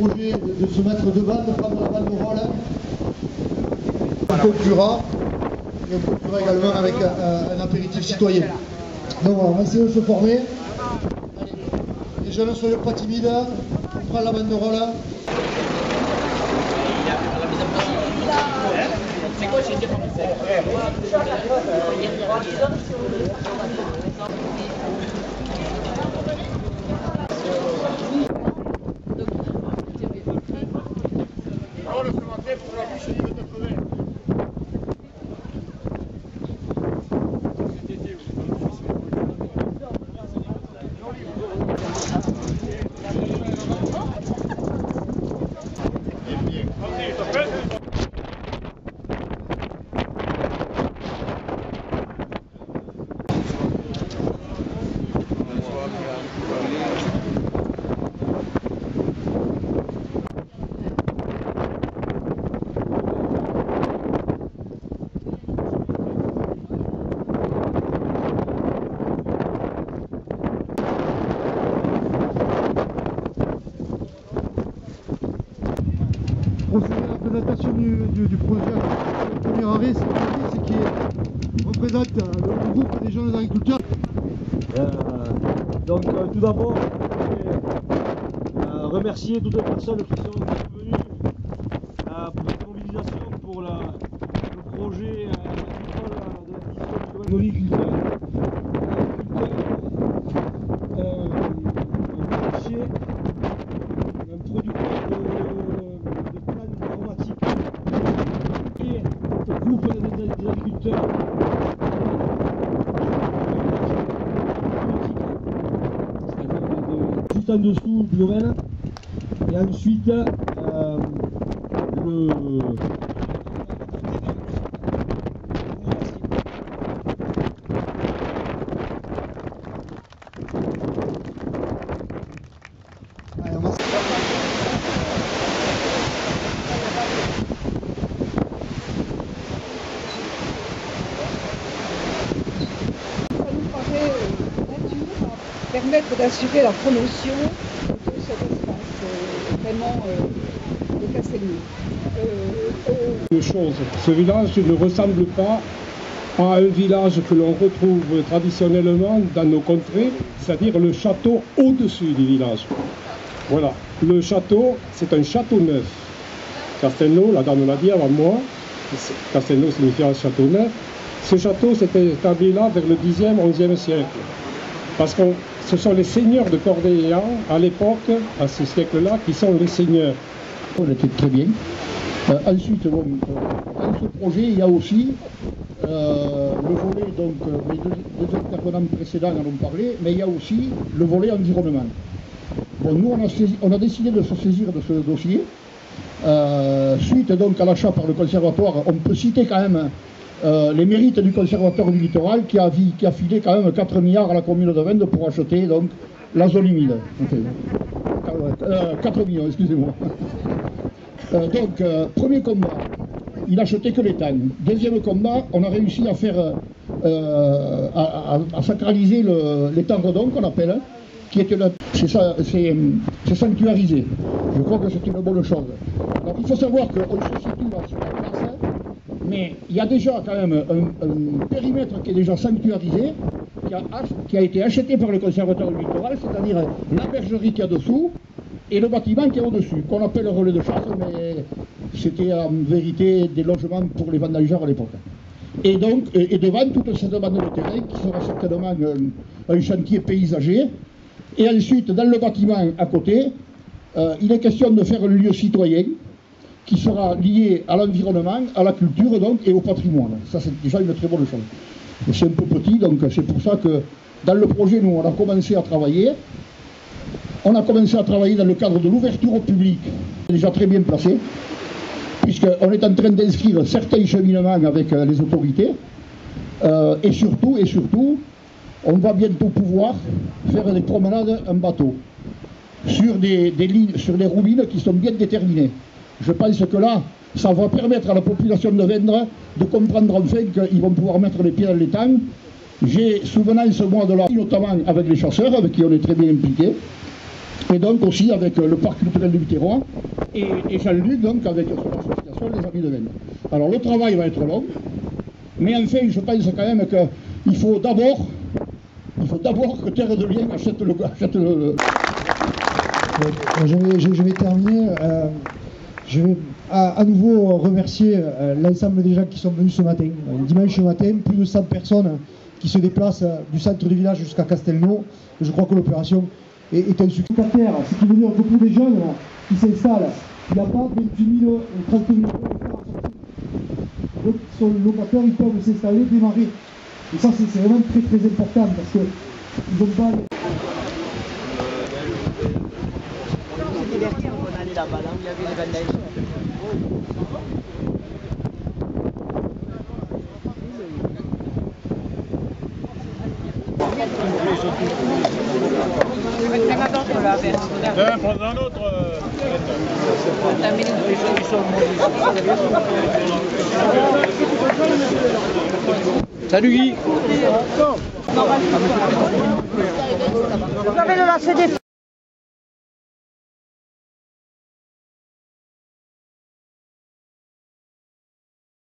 projet de se mettre devant, de prendre la banderole. On conclura, et on conclura également avec un apéritif citoyen. Donc voilà, on va essayer de se former. Allez, les jeunes, ne soyez pas timides, on prend la banderole. C'est quoi, j'ai dit procéder à la présentation du projet. Le premier arrêt, c'est qui représente le groupe des jeunes agriculteurs. Donc tout d'abord, je voudrais remercier toutes les personnes qui sont venues pour cette mobilisation pour le projet agricole de la division un producteur de plantes aromatiques et un groupe des agriculteurs juste en dessous du domaine, et ensuite le permettre d'assurer la promotion de cet espace vraiment de Castelnau. Une chose, ce village ne ressemble pas à un village que l'on retrouve traditionnellement dans nos contrées, c'est-à-dire le château au-dessus du village. Voilà, le château, c'est un château neuf. Castelnau, la dame l'a dit avant moi, Castelnau signifie un château neuf. Ce château s'était établi là vers le 10e, 11e siècle. Parce que ce sont les seigneurs de Cordéan, à l'époque, à ce siècle-là, qui sont les seigneurs. On était très bien. Ensuite, bon, dans ce projet, il y a aussi le volet, donc les deux intervenants précédents en ont parlé, mais il y a aussi le volet environnement. Bon, nous, on a décidé de se saisir de ce dossier. Suite donc à l'achat par le conservatoire, on peut citer quand même les mérites du conservatoire du littoral qui a filé quand même 4 milliards à la commune de Vende pour acheter donc la zone humide. Okay. 4 millions, excusez-moi. Donc, premier combat, il n'achetait que les tangs. Deuxième combat, on a réussi à faire, à sacraliser les temps redonds qu'on appelle, qui était c'est sanctuarisé. Je crois que c'est une bonne chose. Alors, il faut savoir qu'on se situe là sur la place, mais il y a déjà quand même un périmètre qui est déjà sanctuarisé, qui a été acheté par le conservatoire du littoral, c'est-à-dire la bergerie qui est dessous et le bâtiment qui est au-dessus, qu'on appelle le relais de chasse, mais c'était en vérité des logements pour les vendangeurs à l'époque. Et donc, et devant toute cette bande de terrain qui sera certainement un chantier paysager. Et ensuite, dans le bâtiment à côté, il est question de faire un lieu citoyen qui sera lié à l'environnement, à la culture donc, et au patrimoine. Ça, c'est déjà une très bonne chose. C'est un peu petit, donc c'est pour ça que dans le projet, nous, on a commencé à travailler. On a commencé à travailler dans le cadre de l'ouverture au public, déjà très bien placé, puisqu'on est en train d'inscrire certains cheminements avec les autorités, et surtout, on va bientôt pouvoir faire des promenades en bateau, sur des lignes, sur des roubines qui sont bien déterminées. Je pense que là, ça va permettre à la population de Vendre de comprendre enfin qu'ils vont pouvoir mettre les pieds dans les tangs. J'ai souvenance, moi, de la notamment avec les chasseurs, avec qui on est très bien impliqués. et donc aussi avec le parc culturel du Biterrois, et Jean-Luc, donc avec son association Les Amis de Venne. Alors le travail va être long, mais enfin je pense quand même qu'il faut d'abord que Terre de Liens achète le... Je vais terminer. Je vais à nouveau remercier l'ensemble des gens qui sont venus ce matin. Dimanche matin, plus de 100 personnes qui se déplacent du centre du village jusqu'à Castelnau. Je crois que l'opération est un succès. Ce qui veut dire que pour les jeunes là, qui s'installent, il n'y a pas 28 000 ou 30 000 euros à sortir. Donc, sur le locataire, ils peuvent s'installer, démarrer. Et ça, c'est vraiment très très important parce que ils n'ont pas... On s'est divertis, on allait là-bas, là où il y avait les bandages. Prendre un autre. Salut Guy. Vous avez le lâcher des